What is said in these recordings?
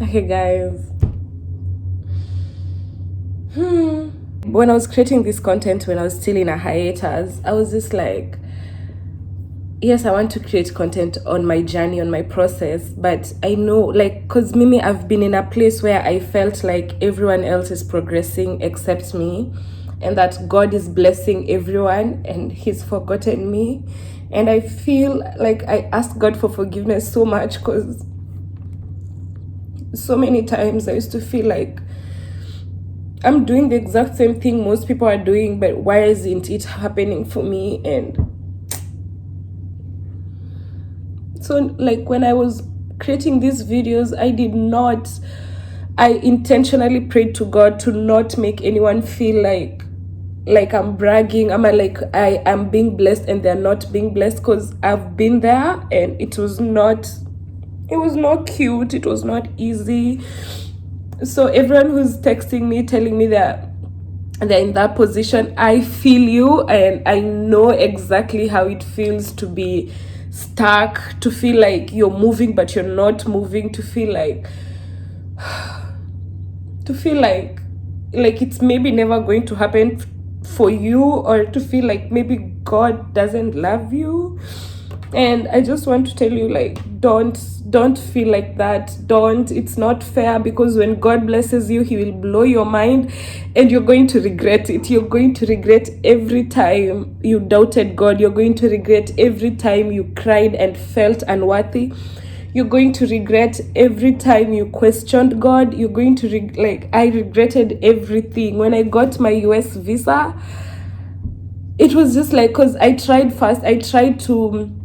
Hey guys. When I was creating this content, when I was still in a hiatus, I was just like, yes, I want to create content on my journey, on my process, but I know, like, because Mimi, I've been in a place where I felt like everyone else is progressing except me, and that God is blessing everyone and He's forgotten me. And I feel like I ask God for forgiveness so much, because so many times I used to feel like I'm doing the exact same thing most people are doing, but why isn't it happening for me? And so, like, when I was creating these videos, I intentionally prayed to God to not make anyone feel like I'm bragging. I am being blessed and they're not being blessed, because I've been there and it was not cute, it was not easy. So everyone who's texting me telling me that they're in that position, I feel you, and I know exactly how it feels to be stuck, to feel like you're moving but you're not moving, to feel like it's maybe never going to happen for you, or to feel like maybe God doesn't love you. And I just want to tell you, like, don't feel like that. It's not fair, because when God blesses you, He will blow your mind and you're going to regret it. You're going to regret every time you doubted God. You're going to regret every time you cried and felt unworthy. You're going to regret every time you questioned God. You're going to I regretted everything. When I got my US visa, it was just like, because I tried to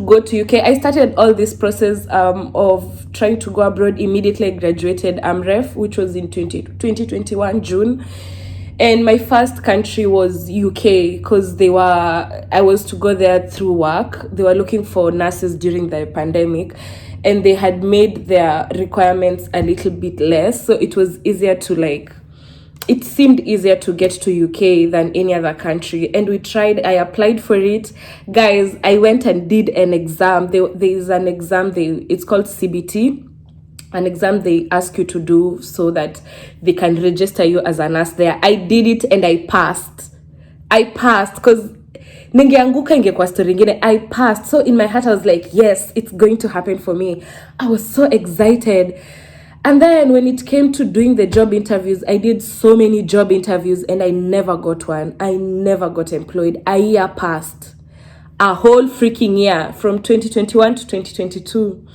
go to UK. I started all this process of trying to go abroad immediately I graduated AMREF, which was in 2021 June. And my first country was UK, because I was to go there through work. They were looking for nurses during the pandemic, and they had made their requirements a little bit less, so it was easier to it seemed easier to get to UK than any other country. And I applied for it. Guys, I went and did an exam. There is an exam, it's called CBT, an exam they ask you to do so that they can register you as a nurse there. I did it and I passed, because ningeanguka ingekuwa story ingine. I passed. So in my heart I was like, yes, it's going to happen for me. I was so excited. And then when it came to doing the job interviews, I did so many job interviews and I never got one. I never got employed. A year passed. A whole freaking year, from 2021 to 2022.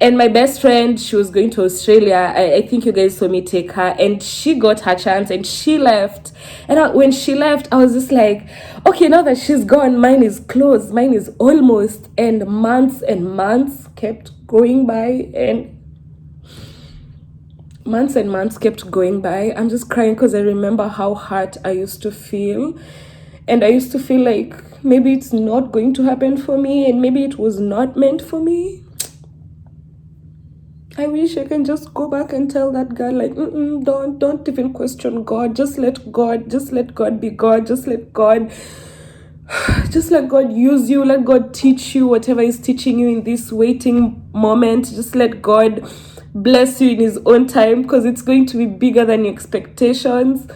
And my best friend, she was going to Australia. I think you guys saw me take her, and she got her chance and she left. And when she left, I was just like, okay, now that she's gone, mine is close. Mine is almost. And months kept going by, and months kept going by. I'm just crying because I remember how hurt I used to feel. And I used to feel like maybe it's not going to happen for me, and maybe it was not meant for me. I wish I can just go back and tell that girl, like, don't even question God. Just let God be God. Just let God use you. Let God teach you whatever He's teaching you in this waiting moment. Just let God bless you in His own time, because it's going to be bigger than your expectations.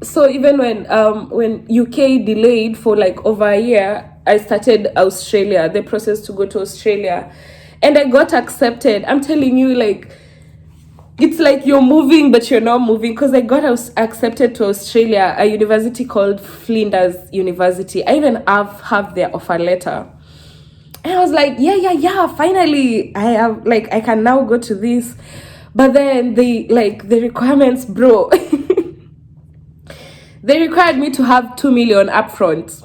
So even when UK delayed for like over a year, I started Australia, the process to go to Australia, and I got accepted. I'm telling you, like, it's like you're moving but you're not moving, because I got accepted to Australia, a university called Flinders University. I even have their offer letter. And I was like, yeah, finally, I can now go to this. But then the requirements, bro, they required me to have 2 million upfront,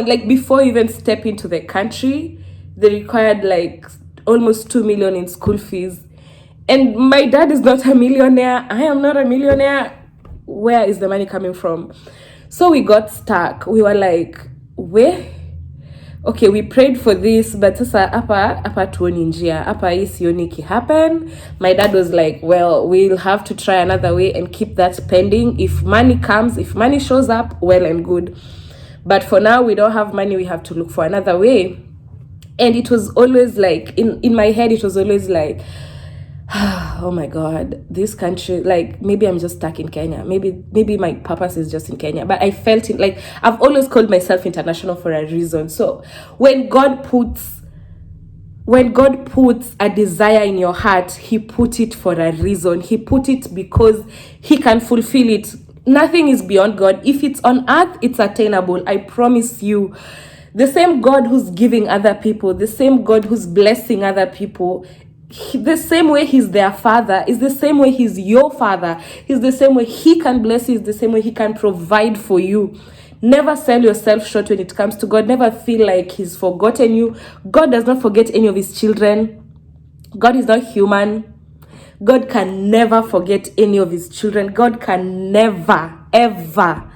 like before you even step into the country. They required like almost 2 million in school fees. And my dad is not a millionaire. I am not a millionaire. Where is the money coming from? So we got stuck. We were like, where? Okay, we prayed for this, but sasa hapa tuoni njia. Hapa hii sioni happen. My dad was like, well, we'll have to try another way and keep that pending. If money shows up, well and good. But for now, we don't have money. We have to look for another way. And it was always like, in my head, it was always like, oh my God, this country, like maybe I'm just stuck in Kenya. Maybe my purpose is just in Kenya. But I felt it, like I've always called myself international for a reason. So when God puts a desire in your heart, he put it for a reason. He put it because he can fulfill it. Nothing is beyond God. If it's on earth, it's attainable. I promise you. The same God who's giving other people, the same God who's blessing other people, the same way he's their father is the same way he's your father. He's the same way he can bless you, is the same way he can provide for you. Never sell yourself short when it comes to God. Never feel like he's forgotten you. God does not forget any of his children. God is not human. God can never forget any of his children. God can never, ever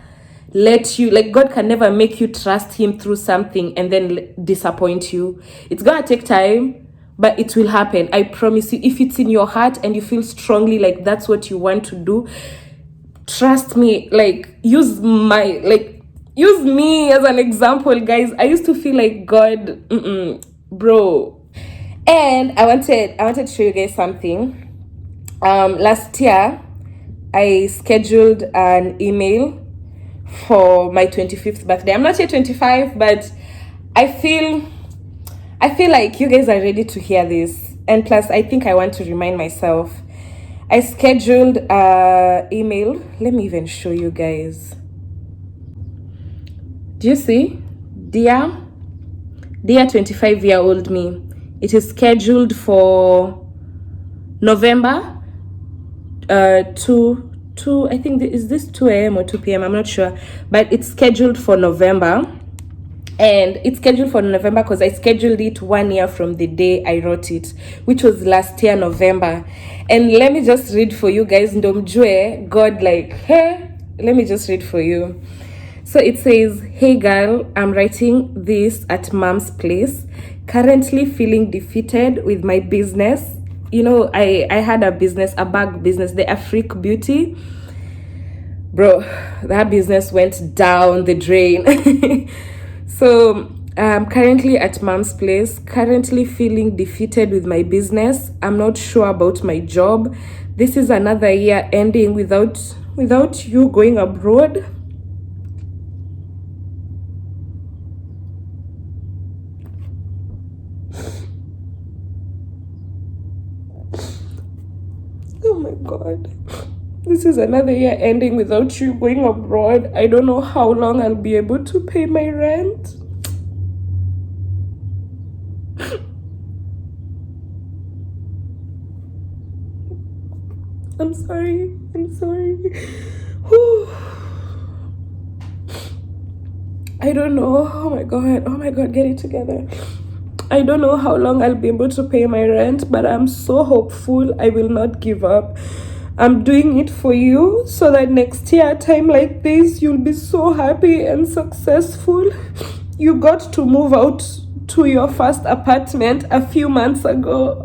let you, like God can never make you trust him through something and then disappoint you. It's gonna take time, but it will happen. I promise you. If it's in your heart and you feel strongly like that's what you want to do, trust me, like use me as an example, guys. I used to feel like God, bro. And I wanted to show you guys something. Last year I scheduled an email for my 25th birthday. I'm not yet 25, but I feel like you guys are ready to hear this. And plus, I think I want to remind myself. I scheduled an email. Let me even show you guys. Do you see? Dear 25-year-old me. It is scheduled for November 2, I think, is this 2 a.m. or 2 p.m.? I'm not sure. But it's scheduled for November. And it's scheduled for November because I scheduled it 1 year from the day I wrote it, which was last year, November. And let me just read for you guys. Ndomjue, God, like, hey, let me just read for you. So it says, hey girl, I'm writing this at mom's place. Currently feeling defeated with my business. You know, I had a business, a bag business, the Afrique Beauty. Bro, that business went down the drain. So I'm currently at mom's place, currently feeling defeated with my business. I'm not sure about my job. This is another year ending without you going abroad. Oh my God. This is another year ending without you going abroad. I don't know how long I'll be able to pay my rent. I'm sorry. Whew. I don't know. Oh my God, get it together. I don't know how long I'll be able to pay my rent, but I'm so hopeful. I will not give up. I'm doing it for you so that next year, a time like this, you'll be so happy and successful. You got to move out to your first apartment a few months ago.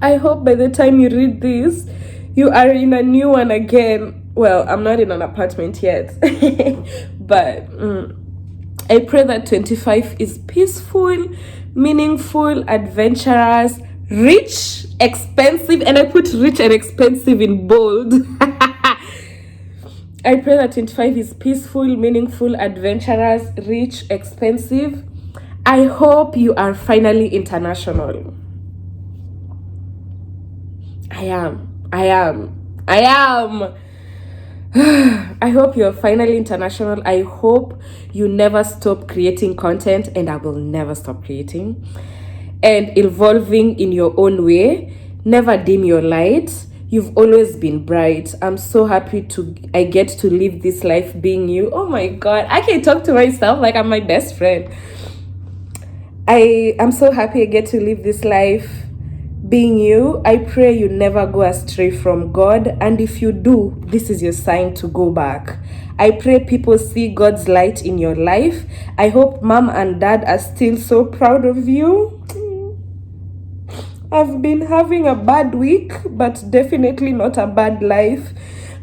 I hope by the time you read this, you are in a new one again. Well, I'm not in an apartment yet, but I pray that 25 is peaceful, meaningful, adventurous, rich, expensive, and I put rich and expensive in bold. I pray that 25 is peaceful, meaningful, adventurous, rich, expensive. I hope you are finally international. I am. I hope you're finally international. I hope you never stop creating content, and I will never stop creating and evolving in your own way. Never dim your light. You've always been bright. I'm so happy I get to live this life being you. Oh my God, I can talk to myself like I'm my best friend. I'm so happy I get to live this life being you. I pray you never go astray from God, and if you do, this is your sign to go back. I pray people see God's light in your life. I hope mom and dad are still so proud of you. I've been having a bad week, but definitely not a bad life.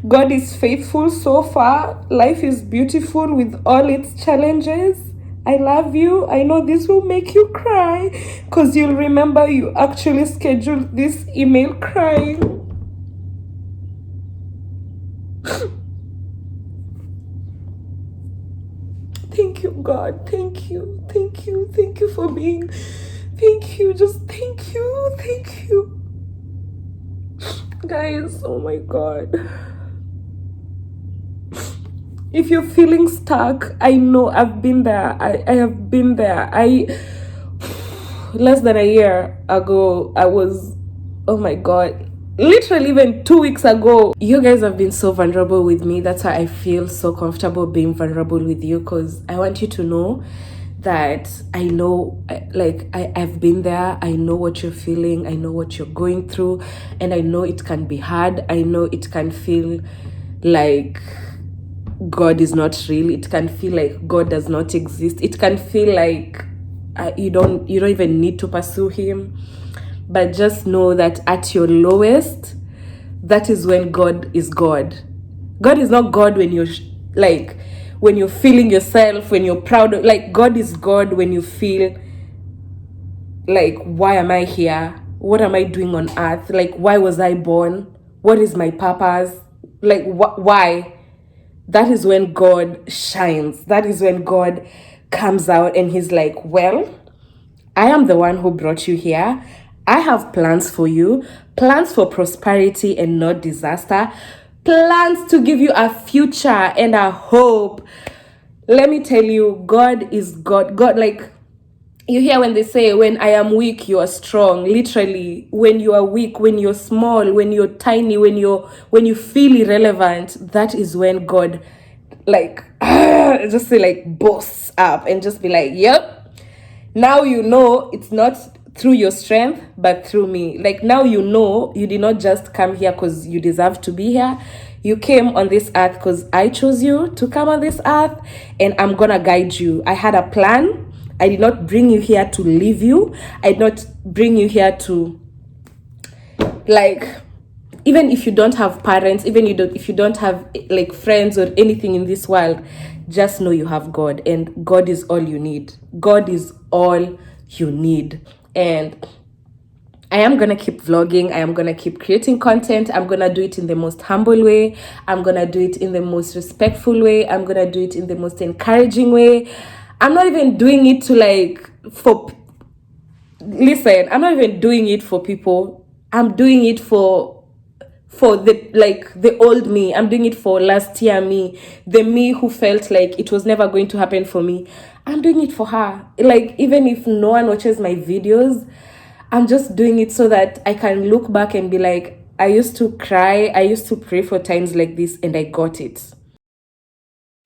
God is faithful so far. Life is beautiful with all its challenges. I love you. I know this will make you cry because you'll remember you actually scheduled this email crying. Thank you, God. Thank you. Thank you. Thank you for being. Thank you. Just thank you. Thank you. Guys, oh my God. If you're feeling stuck, I know I've been there. I have been there. Less than a year ago, I was, oh my God, literally even 2 weeks ago. You guys have been so vulnerable with me. That's why I feel so comfortable being vulnerable with you, because I want you to know that I know, like, I've been there. I know what you're feeling. I know what you're going through. And I know it can be hard. I know it can feel like God is not real. It can feel like God does not exist. It can feel like you don't even need to pursue him. But just know that at your lowest, that is when God is God. God is not God when you're like, when you're feeling yourself, when you're proud of, like, God is God when you feel like, why am I here? What am I doing on earth? Like, why was I born? What is my purpose? Like, why? That is when God shines. That is when God comes out and he's like, well, I am the one who brought you here. I have plans for you, plans for prosperity and not disaster, plans to give you a future and a hope. Let me tell you, God is God. God, like, you hear when they say, when I am weak, you are strong. Literally, when you are weak, when you're small, when you're tiny, when you feel irrelevant, that is when God, like, just say, like, boss up and just be like, yep, now you know it's not through your strength, but through me. Like, now you know you did not just come here because you deserve to be here. You came on this earth because I chose you to come on this earth, and I'm gonna guide you. I had a plan. I did not bring you here to leave you. I did not bring you here to, like, even if you don't have parents, even if you don't have, like, friends or anything in this world, just know you have God, and God is all you need. God is all you need. And I am gonna keep vlogging. I am gonna keep creating content. I'm gonna do it in the most humble way. I'm gonna do it in the most respectful way. I'm gonna do it in the most encouraging way. I'm not even doing it to, like, for, listen, I'm not even doing it for people. I'm doing it for the, like, the old me. I'm doing it for last year me, the me who felt like it was never going to happen for me. I'm doing it for her. Like, even if no one watches my videos, I'm just doing it so that I can look back and be like, I used to cry, I used to pray for times like this, and I got it.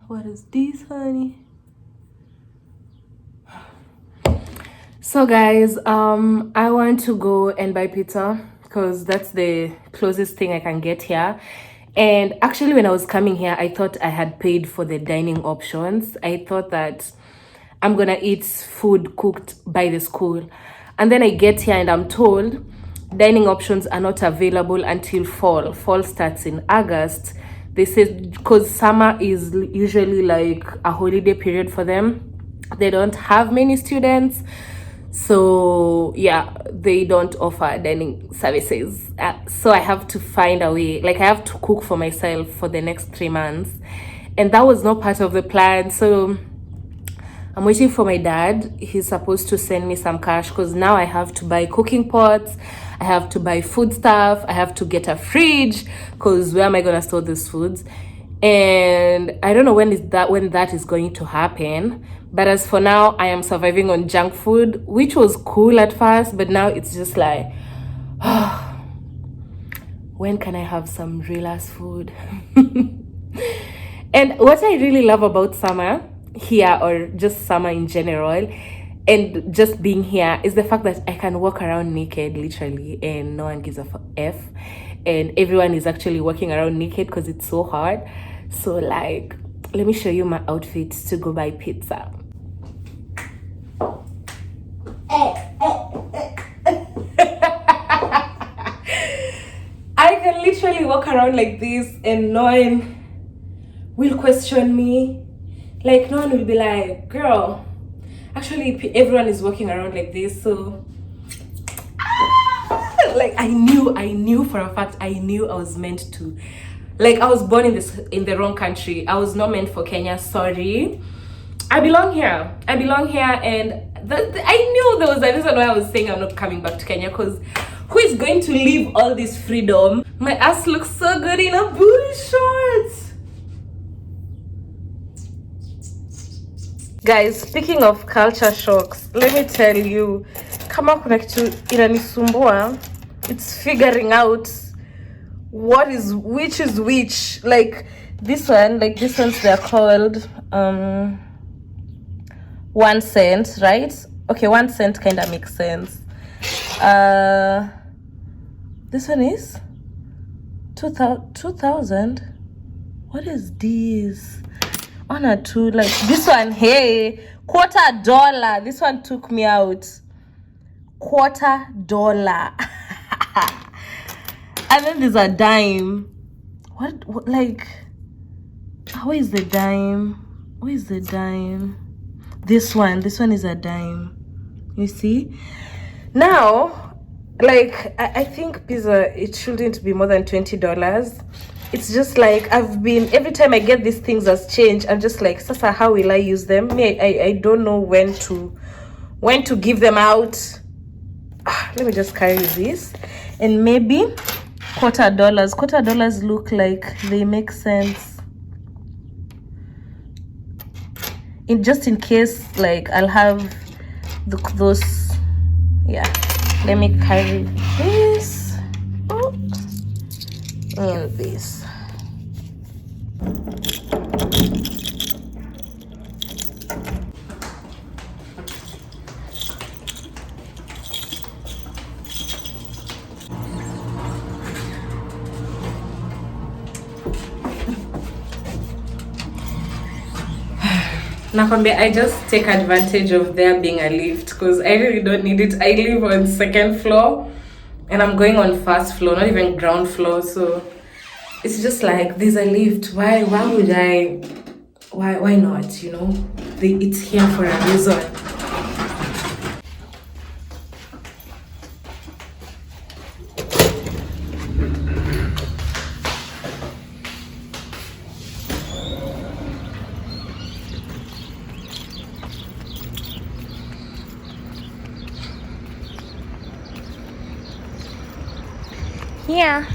What is this, honey? So guys, I want to go and buy pizza because that's the closest thing I can get here. And actually, when I was coming here, I thought I had paid for the dining options. I thought that I'm gonna eat food cooked by the school. And then I get here and I'm told dining options are not available until fall. Fall starts in August. They said because summer is usually like a holiday period for them. They don't have many students. So yeah, they don't offer dining services. So I have to find a way, like, I have to cook for myself for the next 3 months, and that was not part of the plan. So I'm waiting for my dad. He's supposed to send me some cash because now I have to buy cooking pots, I have to buy food stuff, I have to get a fridge because where am I gonna store these foods? And I don't know when that is going to happen. But as for now, I am surviving on junk food, which was cool at first, but now it's just like, when can I have some real ass food? And what I really love about summer here, or just summer in general, and just being here, is the fact that I can walk around naked, literally, and no one gives a F. And everyone is actually walking around naked because it's so hot. So, like, let me show you my outfit to go buy pizza. I can literally walk around like this and no one will question me. Like, no one will be like, girl, Actually, everyone is walking around like this, so like I knew for a fact, I knew I was meant to, like, I was born in the wrong country. I was not meant for Kenya. Sorry, I belong here. And I knew there was a reason why I was saying I'm not coming back to Kenya, because who is going to leave all this freedom? My ass looks so good in a booty shorts. Guys, speaking of culture shocks, let me tell you, kama kuna kitu inanisumbua, it's figuring out which is which. Like this ones, they're called 1 cent, right? Okay, 1 cent kind of makes sense. This one is 2000. What is this? 1 or 2, like this one, hey, $0.25. This one took me out. $0.25. And then there's a dime. What like, how is the dime? Where is the dime? This one is a dime. You see? Now, like, I think pizza, it shouldn't be more than $20. It's just like, every time I get these things as change, I'm just like, Sasa, how will I use them? I don't know when to give them out. Let me just carry this. And maybe $0.25 look like they make sense. Just in case, like, I'll have those. Yeah, let me carry this. And this. Nakwambia, I just take advantage of there being a lift, because I really don't need it. I live on 2nd floor and I'm going on 1st floor, not even ground floor, so it's just like, there's a lift. Why would I? Why not? You know, it's here for a reason. Yeah.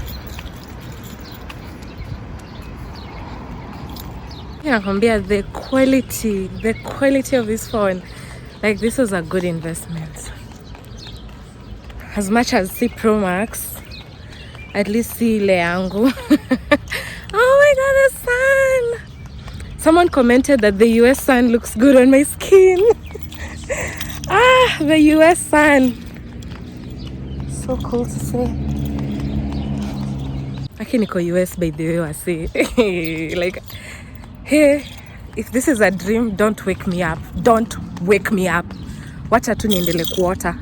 Nakwambia, the quality of this phone, like, this was a good investment. As much as C Pro Max, at least see ile yangu. Oh my god, the sun! Someone commented that the US sun looks good on my skin. The US sun. So cool to see. Lakini niko US, by the way, wase. Like, hey, if this is a dream, don't wake me up. Don't wake me up. Wacha tu niendele kuota.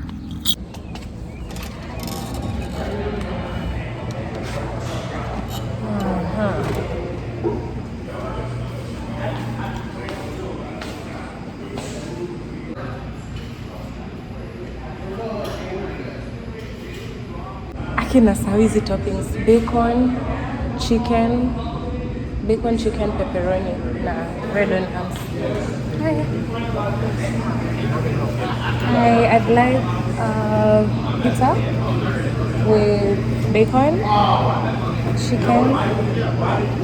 Akina sawizi toppings: bacon, chicken, pepperoni, na red onions. Hi, I'd like pizza with bacon, chicken,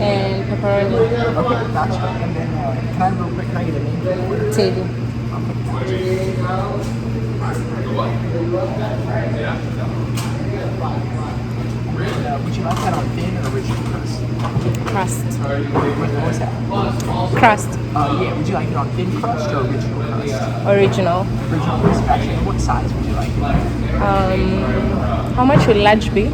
and pepperoni. Okay, gotcha. And then, can I real quick, can I get a name for the order? Teddy. Would you like that on thin or original crust? Crust. What was that? Crust. Yeah, would you like it on thin crust or original crust? Original. Original crust, gotcha. And what size would you like it? How much will large be?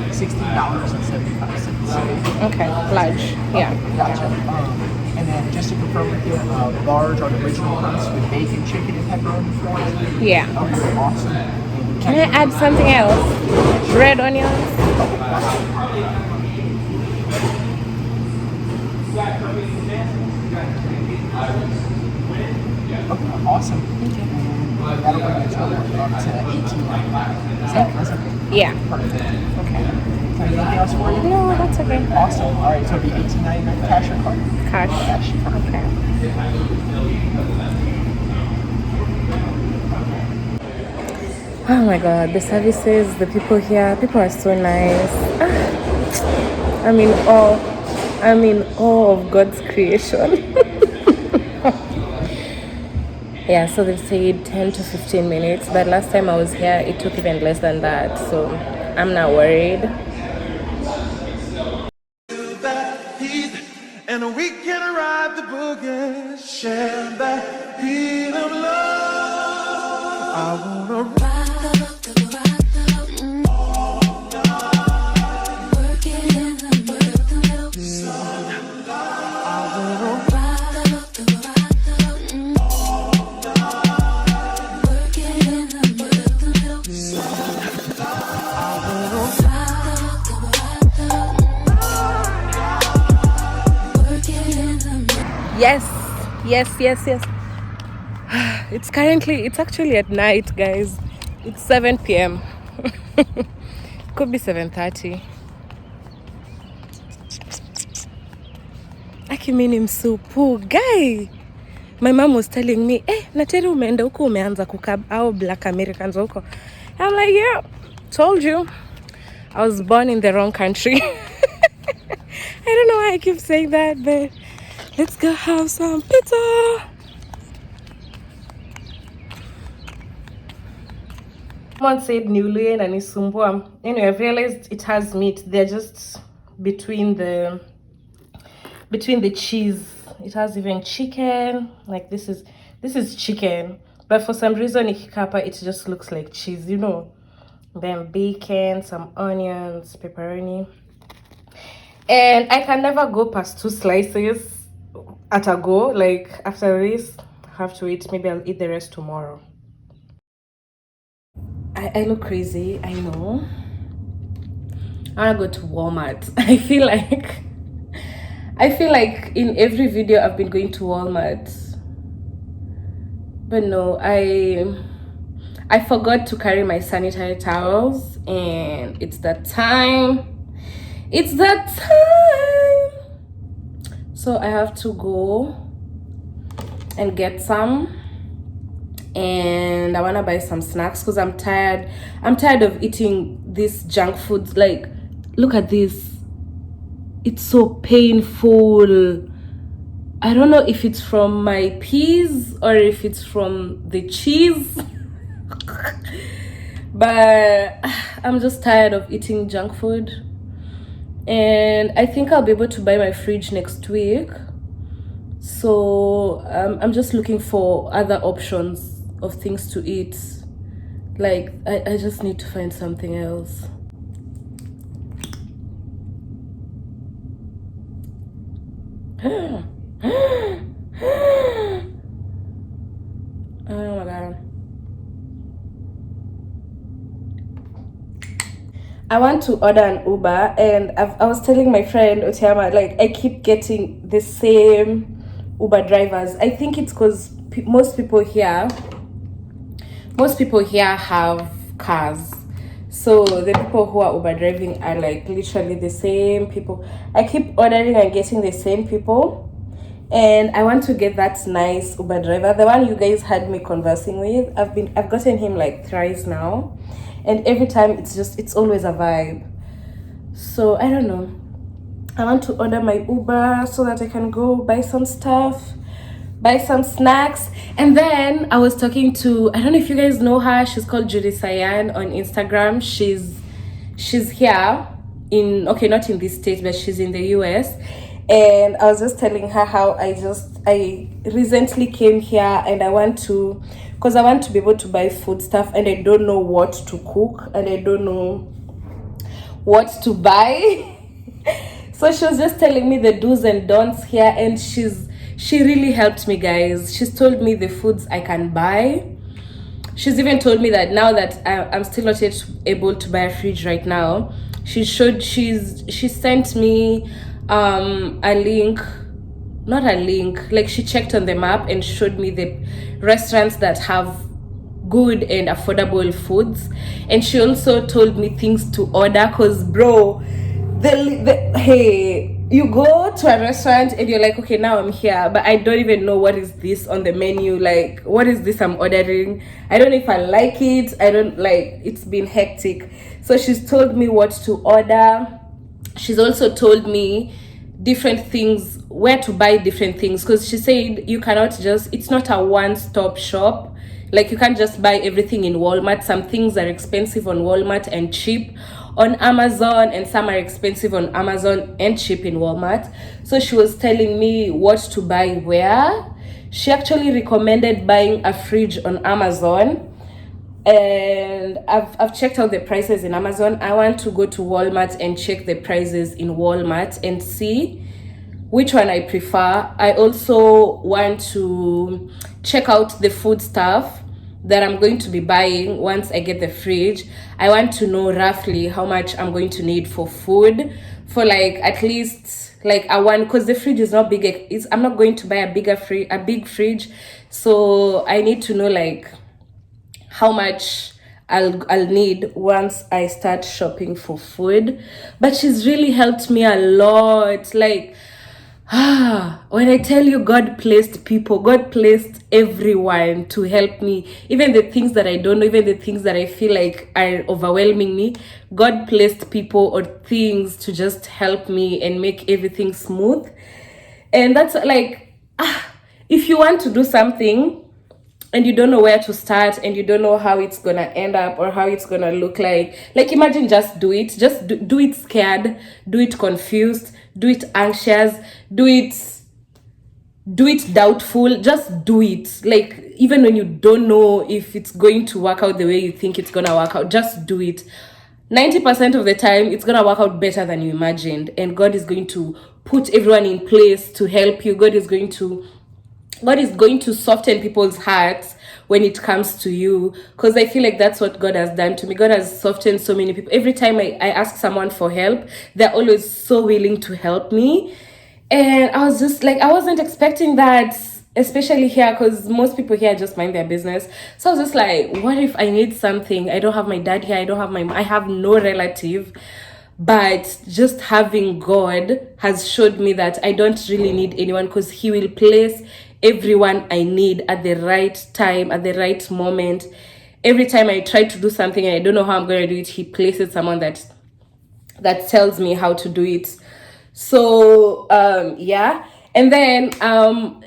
$16.75. Okay, large. Yeah. Gotcha. And then just to confirm with you, large on original crust with bacon, chicken, and pepperoni fries? Yeah. Okay, awesome. And Can I add something else? Red onions? Okay, awesome. That'll bring your total up to 18. Is that okay? Yeah. Perfect. Okay. Is there anything else for you? No, that's okay. Awesome. All right, so it'll be 18.99 cash or card? Cash. Cash. Okay. Oh my god, the services, the people here, people are so nice. I'm in awe. I'm in awe of God's creation. Yeah, so they've said 10 to 15 minutes, but last time I was here, it took even less than that, so I'm not worried. And we can ride the boogie, share that beat of love. I wanna ride working in the rhythm. I wanna Yes. It's actually at night, guys. It's 7 p.m. Could be 7:30. Akimini msupu, guy. My mom was telling me, Nateri umeenda huko umeanza kukab au black Americans huko. I'm like, yeah, told you. I was born in the wrong country. I don't know why I keep saying that, but let's go have some pizza. Someone said Niulien and Isumbua. Anyway, I've realized it has meat. They're just between the cheese. It has even chicken. Like this is chicken, but for some reason ikikapa it just looks like cheese, you know. Then bacon, some onions, pepperoni. And I can never go past 2 slices at a go. Like after this, I have to eat. Maybe I'll eat the rest tomorrow. I look crazy, I know. I wanna go to Walmart. I feel like in every video I've been going to Walmart. But no, I forgot to carry my sanitary towels, and it's that time. It's that time. So I have to go and get some. And I want to buy some snacks because I'm tired of eating this junk food. Like, look at this, it's so painful. I don't know if it's from my peas or if it's from the cheese. But I'm just tired of eating junk food, and I think I'll be able to buy my fridge next week. So I'm just looking for other options of things to eat. Like I just need to find something else. Oh my god, I want to order an Uber, and I was telling my friend Otiama, like I keep getting the same Uber drivers. I think it's because most people here have cars, so the people who are Uber driving are like literally the same people. I keep ordering and getting the same people, and I want to get that nice Uber driver, the one you guys had me conversing with. I've gotten him like thrice now, and every time it's always a vibe. So I don't know, I want to order my Uber so that I can go buy some stuff, buy some snacks. And then I was talking to, I don't know if you guys know her, she's called Judy Sayan on Instagram. She's here in, okay, not in this state, but she's in the US. And I was just telling her how I recently came here, and I want to be able to buy food stuff, and I don't know what to cook, and I don't know what to buy. So she was just telling me the do's and don'ts here, and she really helped me, guys. She's told me the foods I can buy. She's even told me that now that I'm still not yet able to buy a fridge right now, she sent me a link, not a link, like she checked on the map and showed me the restaurants that have good and affordable foods. And she also told me things to order, because bro, hey, you go to a restaurant and you're like, okay, now I'm here, but I don't even know what is this on the menu, like what is this I'm ordering. I don't know if I like it. I don't like, it's been hectic. So she's told me what to order. She's also told me different things, where to buy different things, because she said you cannot just, it's not a one-stop shop. Like you can't just buy everything in Walmart. Some things are expensive on Walmart and cheap on Amazon, and some are expensive on Amazon and cheap in Walmart. So she was telling me what to buy where. She actually recommended buying a fridge on Amazon, and I've checked out the prices in Amazon. I want to go to Walmart and check the prices in Walmart and see which one I prefer. I also want to check out the food stuff that I'm going to be buying once I get the fridge. I want to know roughly how much I'm going to need for food, for like at least like a one, because the fridge is not big. I'm not going to buy a big fridge, so I need to know like how much I'll need once I start shopping for food. But she's really helped me a lot. Like, when I tell you, God placed people, God placed everyone to help me. Even the things that I don't know, even the things that I feel like are overwhelming me, God placed people or things to just help me and make everything smooth. And that's like, if you want to do something and you don't know where to start and you don't know how it's gonna end up or how it's gonna look like imagine just do it. Just do it scared, do it confused, do it anxious, do it doubtful. Just do it. Like, even when you don't know if it's going to work out the way you think it's gonna work out, just do it. 90% of the time it's gonna work out better than you imagined, and God is going to put everyone in place to help you. God is going to soften people's hearts when it comes to you, because I feel like that's what God has done to me. God has softened so many people. Every time I ask someone for help, they're always so willing to help me. And I was just like, I wasn't expecting that, especially here, because most people here just mind their business. So I was just like, what if I need something? I don't have my dad here, I have no relative. But just having God has showed me that I don't really need anyone, because He will place everyone I need at the right time, at the right moment. Every time I try to do something and I don't know how I'm going to do it, He places someone that tells me how to do it. So yeah. And then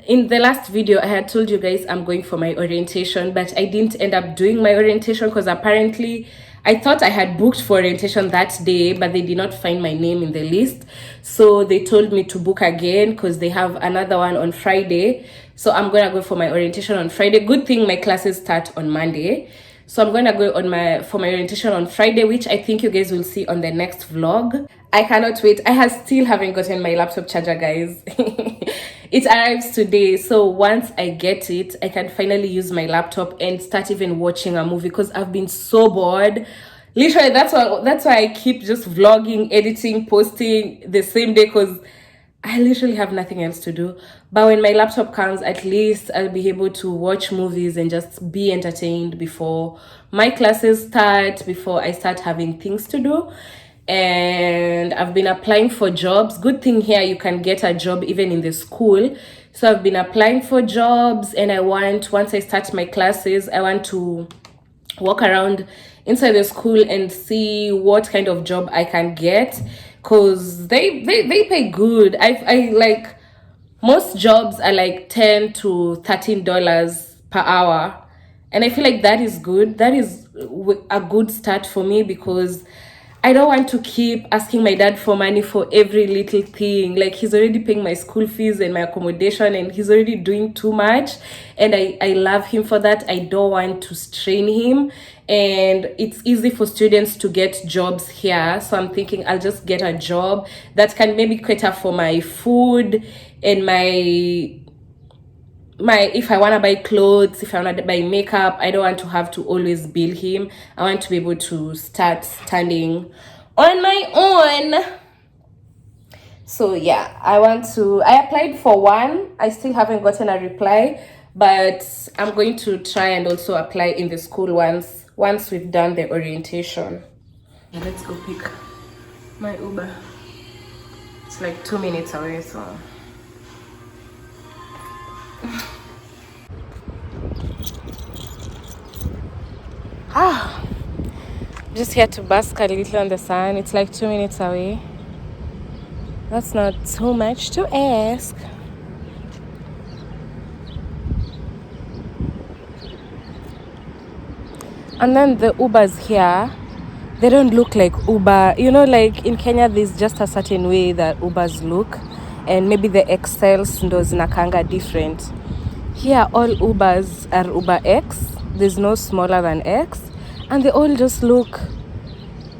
in the last video I had told you guys I'm going for my orientation, but I didn't end up doing my orientation because apparently I thought I had booked for orientation that day, but they did not find my name in the list. So they told me to book again because they have another one on Friday. So I'm going to go for my orientation on Friday. Good thing my classes start on Monday. So I'm going to go for my orientation on Friday, which I think you guys will see on the next vlog. I cannot wait. I still haven't gotten my laptop charger, guys. It arrives today, so once I get it, I can finally use my laptop and start even watching a movie, because I've been so bored. Literally, that's why I keep just vlogging, editing, posting the same day, because I literally have nothing else to do. But when my laptop comes, at least I'll be able to watch movies and just be entertained before my classes start, before I start having things to do. And I've been applying for jobs. Good thing here, you can get a job even in the school. So I've been applying for jobs, and once I start my classes, I want to walk around inside the school and see what kind of job I can get, because they pay good. I like, most jobs are like $10 to $13 per hour, and I feel like that is good. That is a good start for me, because I don't want to keep asking my dad for money for every little thing. Like, he's already paying my school fees and my accommodation, and he's already doing too much. And I love him for that. I don't want to strain him. And it's easy for students to get jobs here. So I'm thinking I'll just get a job that can maybe cater for my food and my if I want to buy clothes, if I want to buy makeup, I don't want to have to always bill him. I want to be able to start standing on my own. So yeah, I applied for one. I still haven't gotten a reply, but I'm going to try and also apply in the school once we've done the orientation. Let's go pick my Uber. It's like 2 minutes away, so just here to bask a little on the sun. It's like 2 minutes away. That's not too much to ask. And then the Ubers here, they don't look like Uber. You know, like in Kenya, there's just a certain way that Ubers look. And maybe the XLs ndo zinakanga different. Here, all Ubers are Uber X. There's no smaller than X. And they all just look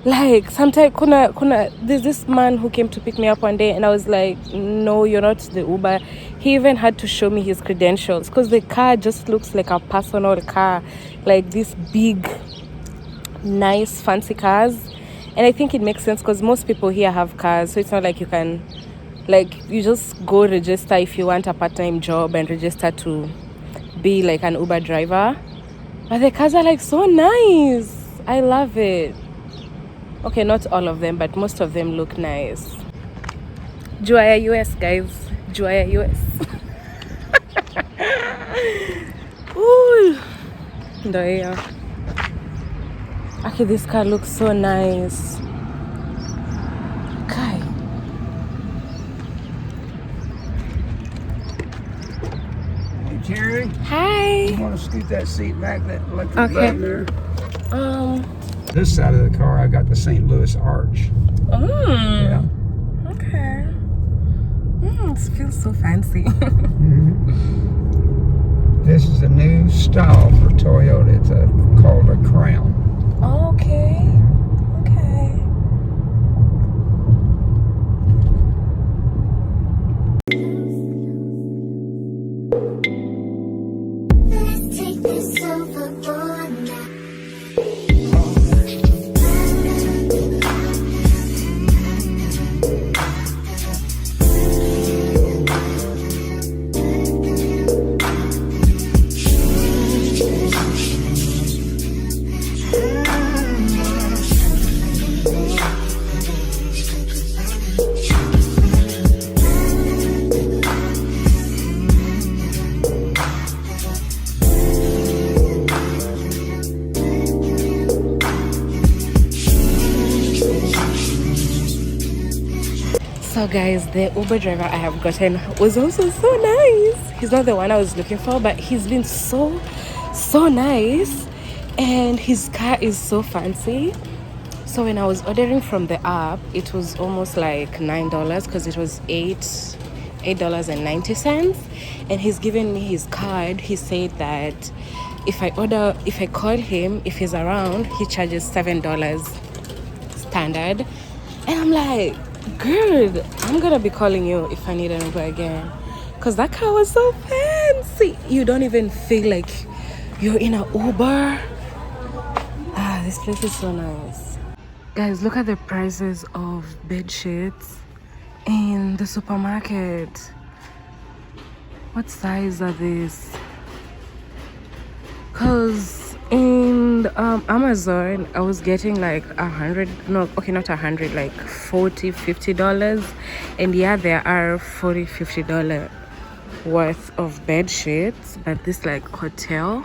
like, sometimes there's this man who came to pick me up one day and I was like, no, you're not the Uber. He even had to show me his credentials because the car just looks like a personal car, like this big, nice, fancy cars. And I think it makes sense because most people here have cars, so it's not like you can, like, you just go register if you want a part-time job and register to be like an Uber driver. But the cars are like so nice. I love it. Okay, not all of them, but most of them look nice. Juaya US, guys. Juaya US. Ooh. Ndio. Okay, this car looks so nice. Kai. Hey, Jerry. Hi. You want to scoot that seat back, that electric Okay. button there? This side of the car, I got the St. Louis Arch. Yeah. Okay. It feels so fancy. This is a new style for Toyota. It's called a Crown. Okay. Okay. Let's take this overboard now. So guys, the Uber driver I have gotten was also so nice. He's not the one I was looking for, but he's been so nice, and his car is so fancy. So when I was ordering from the app, it was almost like $9 because it was $8.90, and he's given me his card. He said that if I call him, if he's around, he charges $7 standard. And I'm like, good, I'm gonna be calling you if I need an Uber again, because that car was so fancy. You don't even feel like you're in an Uber. This place is so nice. Guys, look at the prices of bed sheets in the supermarket. What size are these? Because in Amazon, I was getting like not $100, like $40-50. And yeah, there are $40-50 worth of bed sheets, but this like hotel,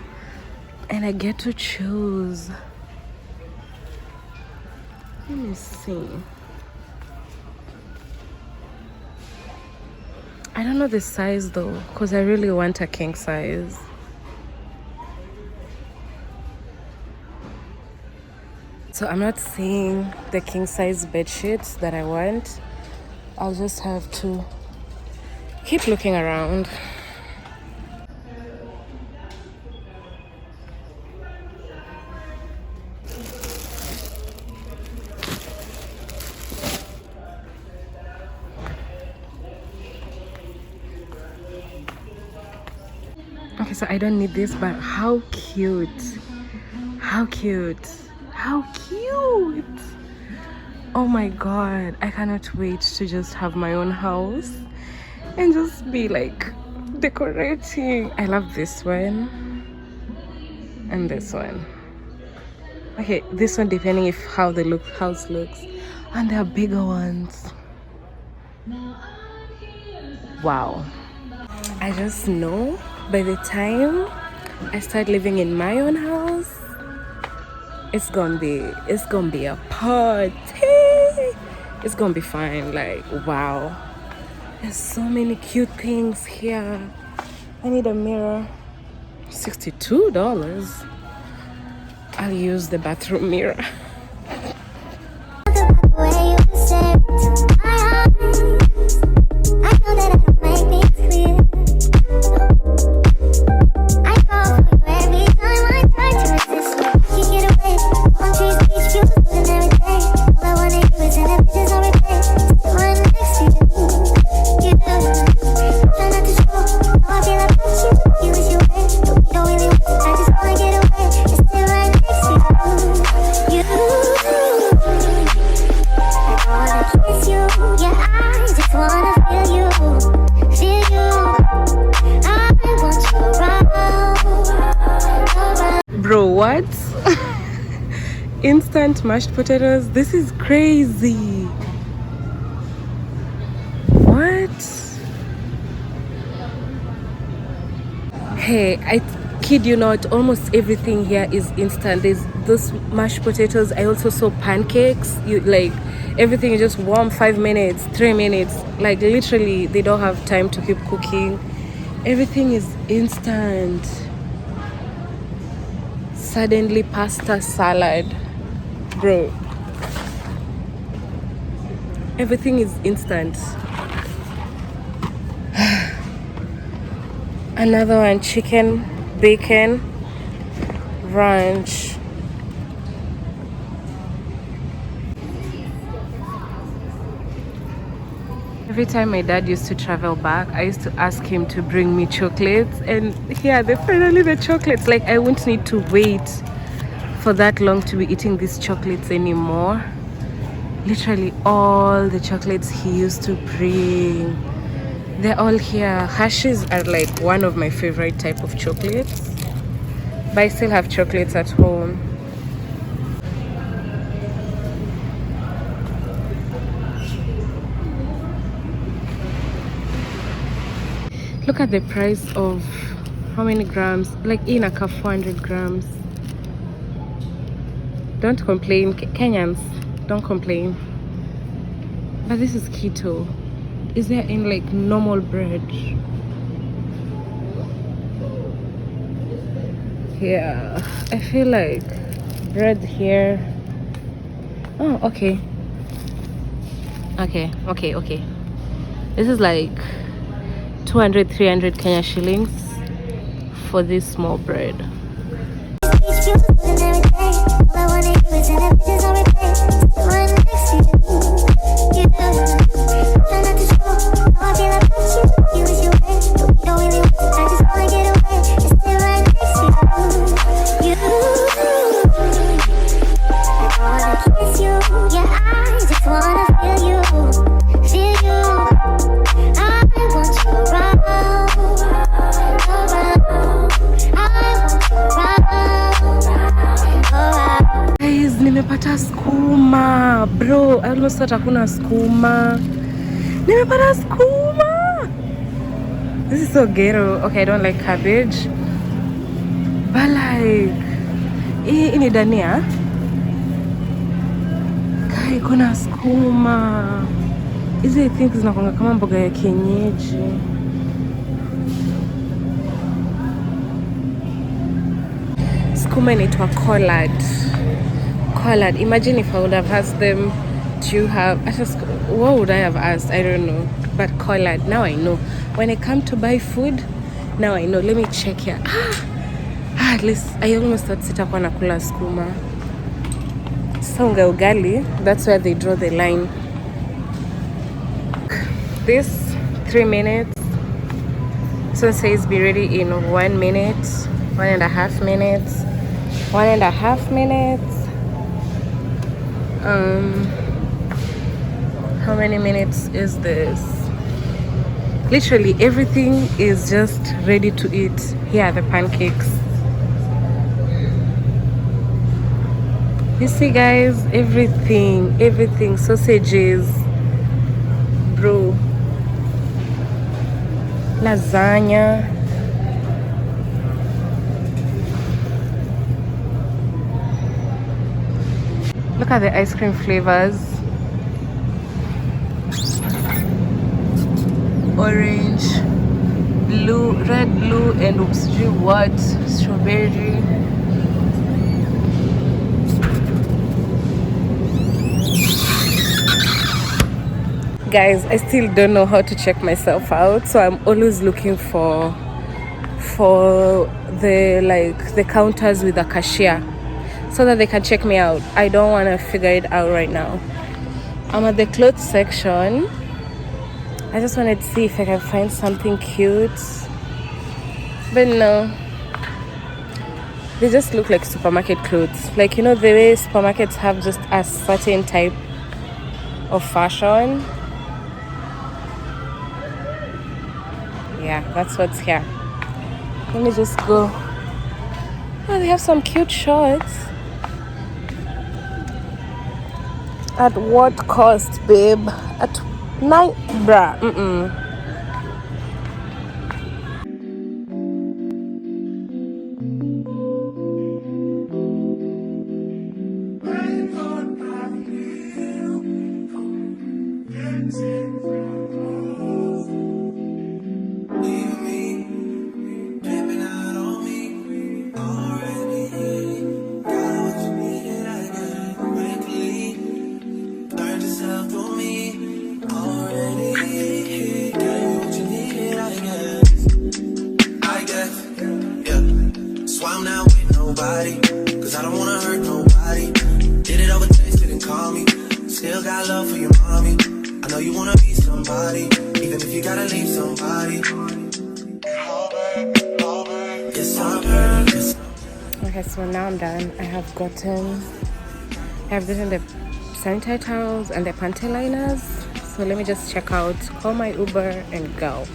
and I get to choose. Let me see. I don't know the size though, because I really want a king size. So I'm not seeing the king size bed sheets that I want. I'll just have to keep looking around. Okay, so I don't need this, but how cute. How cute. How cute. Oh my god, I cannot wait to just have my own house and just be like decorating. I love this one and this one. Okay, this one depending if how the house looks, and there are bigger ones. Wow, I just know by the time I start living in my own house, it's gonna be a party. It's gonna be fine. Like, wow, there's so many cute things here. I need a mirror. $62. I'll use the bathroom mirror. The way you stare into my eyes, I know that I don't make things clear. I fall for you every time I try to resist. Can't get away. On trees, beach views, and every day. All I wanna do is send images on replay. Still right next to you. You try not to show how I feel about you. You wish you were, but we don't really want to. I just wanna get away. It's still right next to you. I wanna kiss you. Yeah, I just wanna feel you. Feel you. I want you around. Bro, what? Instant mashed potatoes? This is crazy. What? Hey, I kid you not, almost everything here is instant. There's those mashed potatoes. I also saw pancakes. You like everything is just warm, 5 minutes, 3 minutes. Like literally they don't have time to keep cooking. Everything is instant. Suddenly pasta salad. Bro, everything is instant. Another one, chicken, bacon, ranch. Every time my dad used to travel back, I used to ask him to bring me chocolates, and here they're finally the chocolates. Like, I won't need to wait for that long to be eating these chocolates anymore. Literally all the chocolates he used to bring, they're all here. Hershey's are like one of my favorite type of chocolates, but I still have chocolates at home. Look at the price of how many grams, like in a cup, 400 grams. Don't complain, Kenyans, don't complain. But this is keto. Is there in like normal bread? Yeah, I feel like bread here. Oh, okay. Okay. This is like 200, 300 Kenya shillings for this small bread. Nimepata skuma, bro. I almost thought hakuna skuma. Nimepata skuma. This is so ghetto. Okay, I don't like cabbage, but like hii ni dania. Kai, kuna skuma. Hizi I think zinakuanga kama mboga ya kienyeji. Skuma inaitwa collard. Imagine if I would have asked them, do you have, what would I have asked? I don't know. But collard, now I know. When I come to buy food, now I know. Let me check here. At least I almost thought sitakuwa nakula skuma. Songa ugali, that's where they draw the line. This 3 minutes, So it says be ready in 1 minute, 1.5 minutes, 1.5 minutes. How many minutes is this? Literally everything is just ready to eat. Here are the pancakes. You see guys, everything, sausages, bro, lasagna. Look at the ice cream flavors. Orange, blue, red, blue, and oops, what? Strawberry. Guys, I still don't know how to check myself out, so I'm always looking for the counters with a cashier so that they can check me out. I don't want to figure it out right now. I'm at the clothes section. I just wanted to see if I can find something cute, but no, they just look like supermarket clothes. Like, you know, the way supermarkets have just a certain type of fashion. Yeah, that's what's here. Let me just go. Oh, they have some cute shorts. At what cost, babe? At 9, bruh. Okay, so now I'm done. I have gotten the sanitary towels and the panty liners. So let me just check out, call my Uber and go.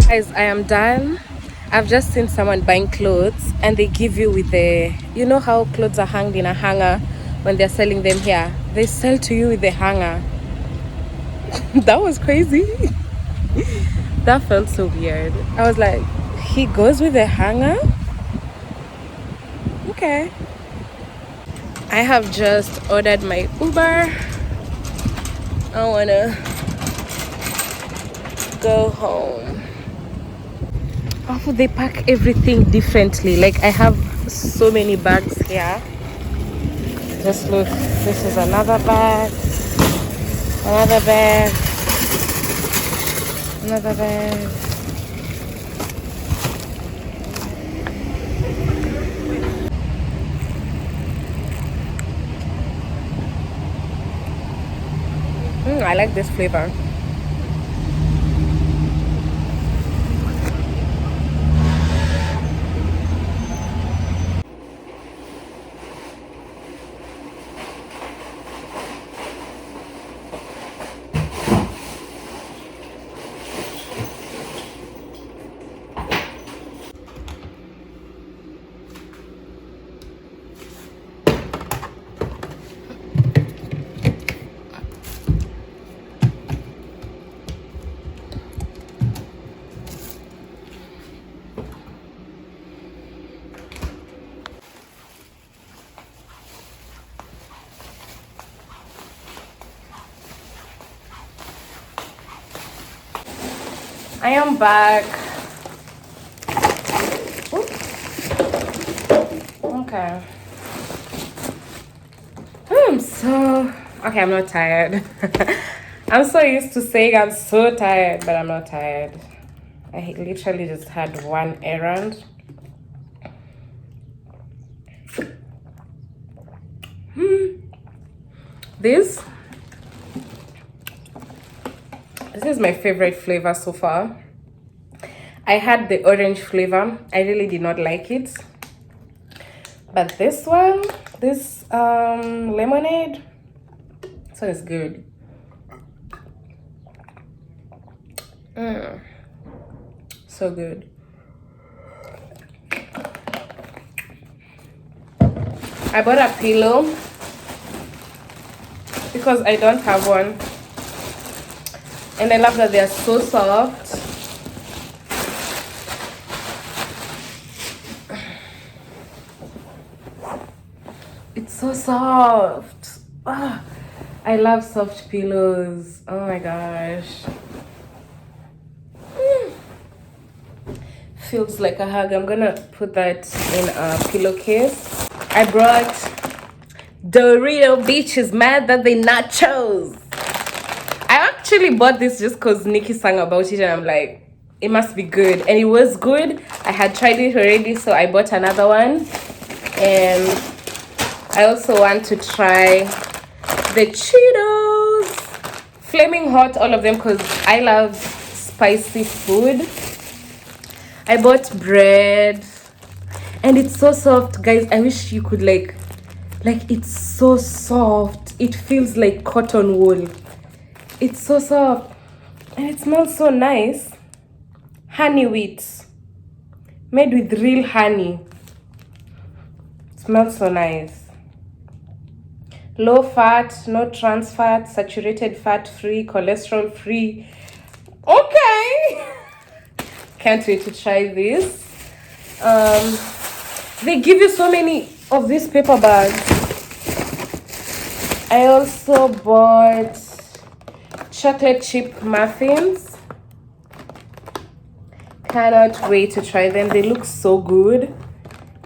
Guys, I am done. I've just seen someone buying clothes and they give you with the, you know how clothes are hung in a hanger when they're selling them here? They sell to you with the hanger. That was crazy. That felt so weird. I was like, he goes with the hanger? Okay. I have just ordered my Uber. I wanna go home. Oh, they pack everything differently. Like, I have so many bags here. Just look, this is another bag, another bag, another bag. I like this flavor. I am back. Okay. I'm not tired. I'm so used to saying I'm so tired, but I'm not tired. I literally just had one errand. This is my favorite flavor so far. I had the orange flavor. I really did not like it. But this one, this lemonade, this one is good. So good. I bought a pillow because I don't have one. And I love that they are so soft. It's so soft. Ah, I love soft pillows. Oh my gosh. Feels like a hug. I'm gonna put that in a pillowcase. I brought Dorito Beach is mad that they nachos. I actually bought this just because Nikki sang about it and I'm like, it must be good. And it was good. I had tried it already, so I bought another one. And I also want to try the Cheetos. Flaming hot, all of them, because I love spicy food. I bought bread. And it's so soft, guys. I wish you could like it's so soft. It feels like cotton wool. It's so soft. And it smells so nice. Honey wheat. Made with real honey. It smells so nice. Low fat, no trans fat, saturated fat free, cholesterol free. Okay. Can't wait to try this. They give you so many of these paper bags. I also bought chocolate chip muffins. Cannot wait to try them. They look so good.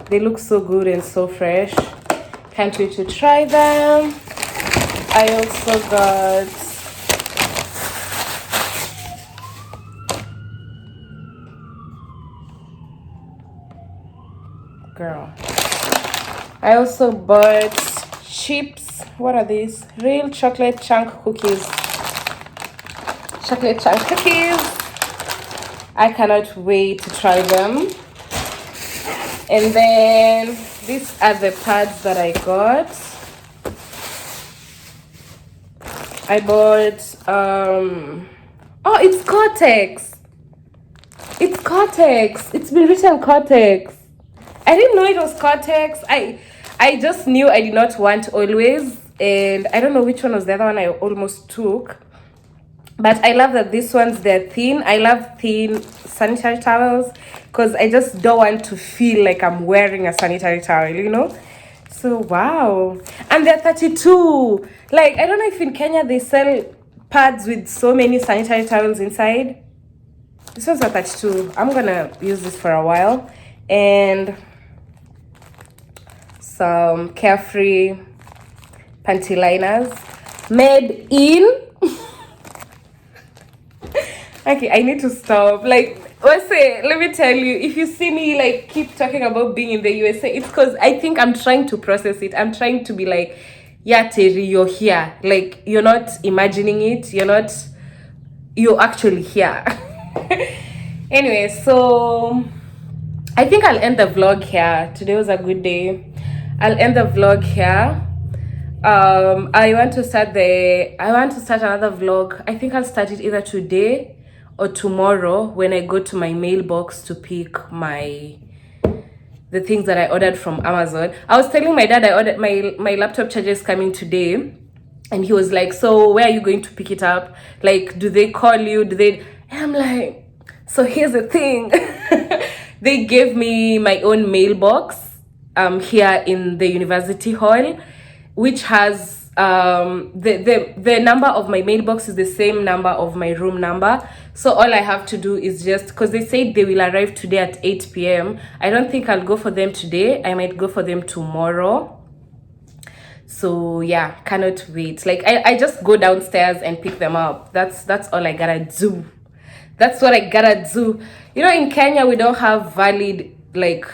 They look so good and so fresh. Can't wait to try them. I also got I also bought chips. What are these? Real chocolate chunk cookies. Chocolate chunk cookies. I cannot wait to try them. And then these are the pads that I got. I bought oh, it's Cortex. It's Cortex. It's been written Cortex. I didn't know it was Cortex. I just knew I did not want Always, and I don't know which one was the other one I almost took. But I love that these ones, they're thin. I love thin sanitary towels because I just don't want to feel like I'm wearing a sanitary towel, you know? So, wow. And they're 32. Like, I don't know if in Kenya they sell pads with so many sanitary towels inside. This one's a 32. I'm gonna use this for a while. And some Carefree panty liners made in okay, I need to stop. Like, let me tell you, if you see me like keep talking about being in the USA, it's because I think I'm trying to process it. I'm trying to be like, yeah, Terry, you're here. Like, you're not imagining it. You're actually here. Anyway, so I think I'll end the vlog here. Today was a good day. I'll end the vlog here. I want to start another vlog. I think I'll start it either today or tomorrow when I go to my mailbox to pick the things that I ordered from Amazon. I was telling my dad I ordered my laptop charger is coming today, and he was like, so where are you going to pick it up? Like, do they call you? And I'm like, so here's the thing. They gave me my own mailbox here in the university hall, which has the number of my mailbox is the same number of my room number. So all I have to do is just, because they said they will arrive today at 8 p.m. I don't think I'll go for them today. I might go for them tomorrow. So yeah, cannot wait. Like, I just go downstairs and pick them up. That's all I gotta do. That's what I gotta do. You know, in Kenya we don't have valid like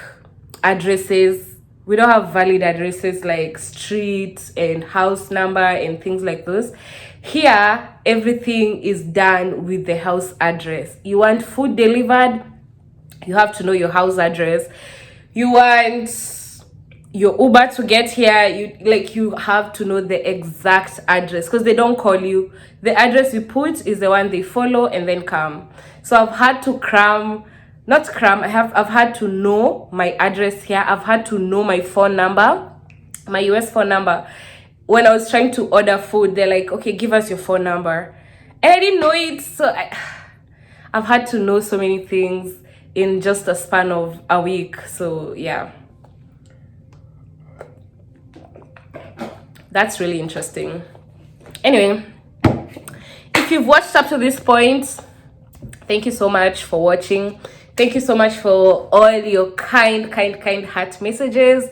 addresses. We don't have valid addresses like street and house number and things like those. Here, everything is done with the house address. You want food delivered, you have to know your house address. You want your Uber to get here, you have to know the exact address, because they don't call you. The address you put is the one they follow and then come. So I've had to I've had to know my address here. I've had to know my phone number, my US phone number. When I was trying to order food, they're like, okay, give us your phone number. And I didn't know it, so I've had to know so many things in just a span of a week. So yeah, that's really interesting. Anyway, if you've watched up to this point, thank you so much for watching. Thank you so much for all your kind heart messages.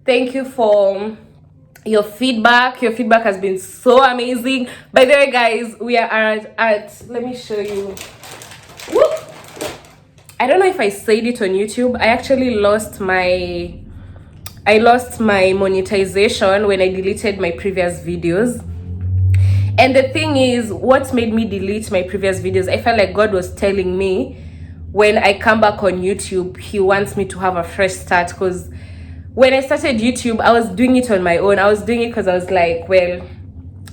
Thank you for your feedback. Your feedback has been so amazing. By the way, guys, we are at let me show you. Whoop. I don't know if I said it on YouTube. I actually lost my monetization when I deleted my previous videos. And the thing is, what made me delete my previous videos, I felt like God was telling me when I come back on YouTube, he wants me to have a fresh start. Because when I started YouTube, I was doing it on my own. I was doing it because I was like, well,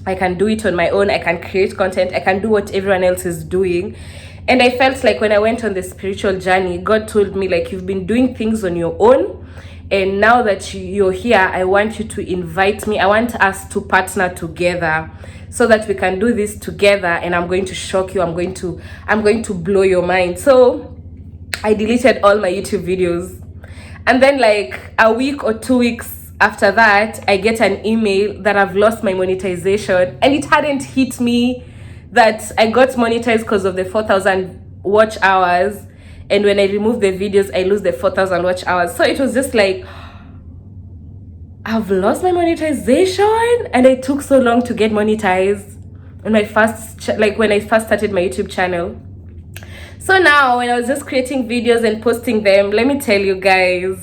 I can do it on my own. I can create content. I can do what everyone else is doing. And I felt like when I went on the spiritual journey, God told me, like, you've been doing things on your own. And now that you're here, I want you to invite me. I want us to partner together so that we can do this together. And I'm going to shock you. I'm going to blow your mind. So I deleted all my YouTube videos. And then like a week or 2 weeks after that, I get an email that I've lost my monetization. And it hadn't hit me that I got monetized because of the 4,000 watch hours. And when I remove the videos, I lose the 4,000 watch hours. So it was just like, I've lost my monetization. And it took so long to get monetized when I first started my YouTube channel. So now when I was just creating videos and posting them, let me tell you guys,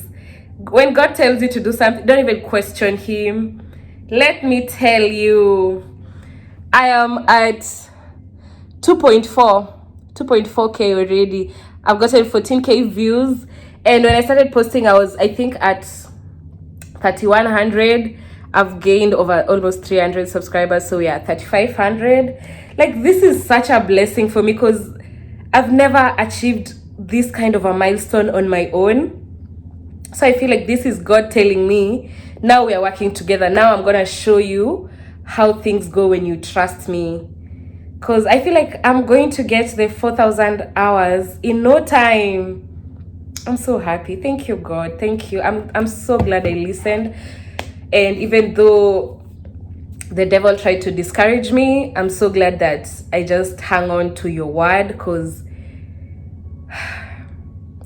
when God tells you to do something, don't even question him. Let me tell you, I am at 2.4k already. I've gotten 14k views, and when I started posting, I was, I think, at 3,100. I've gained over almost 300 subscribers, so yeah, 3,500. Like, this is such a blessing for me because I've never achieved this kind of a milestone on my own. So I feel like this is God telling me, now we are working together. Now I'm gonna show you how things go when you trust me. Because I feel like I'm going to get the 4,000 hours in no time. I'm so happy. Thank you, God. Thank you. I'm so glad I listened. And even though the devil tried to discourage me, I'm so glad that I just hang on to your word, because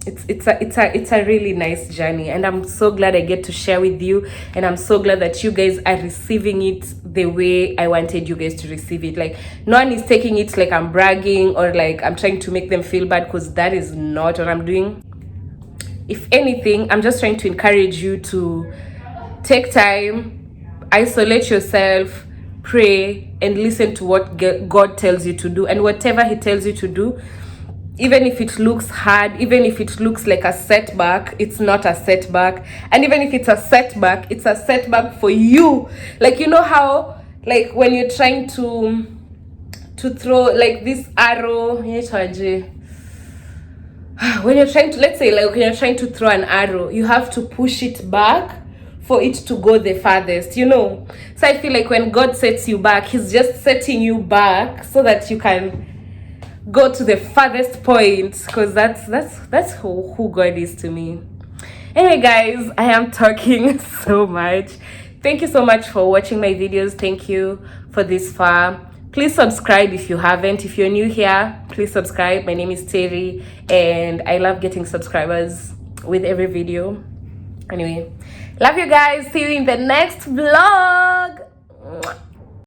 it's a really nice journey, and I'm so glad I get to share with you, and I'm so glad that you guys are receiving it the way I wanted you guys to receive it. Like, no one is taking it like I'm bragging or like I'm trying to make them feel bad, because that is not what I'm doing. If anything, I'm just trying to encourage you to take time, isolate yourself, pray, and listen to what God tells you to do. And whatever he tells you to do, even if it looks hard, even if it looks like a setback, it's not a setback. And even if it's a setback for you. Like, you know how, like, when you're trying to throw like this arrow, when you're trying to, let's say, like, when you're trying to throw an arrow, you have to push it back for it to go the farthest, you know. So I feel like when God sets you back, he's just setting you back so that you can go to the farthest point, because that's who God is to me. Anyway, guys, I am talking so much. Thank you so much for watching my videos. Thank you for this far. Please subscribe if you haven't. If you're new here, please subscribe. My name is Terry, and I love getting subscribers with every video. Anyway, love you guys. See you in the next vlog.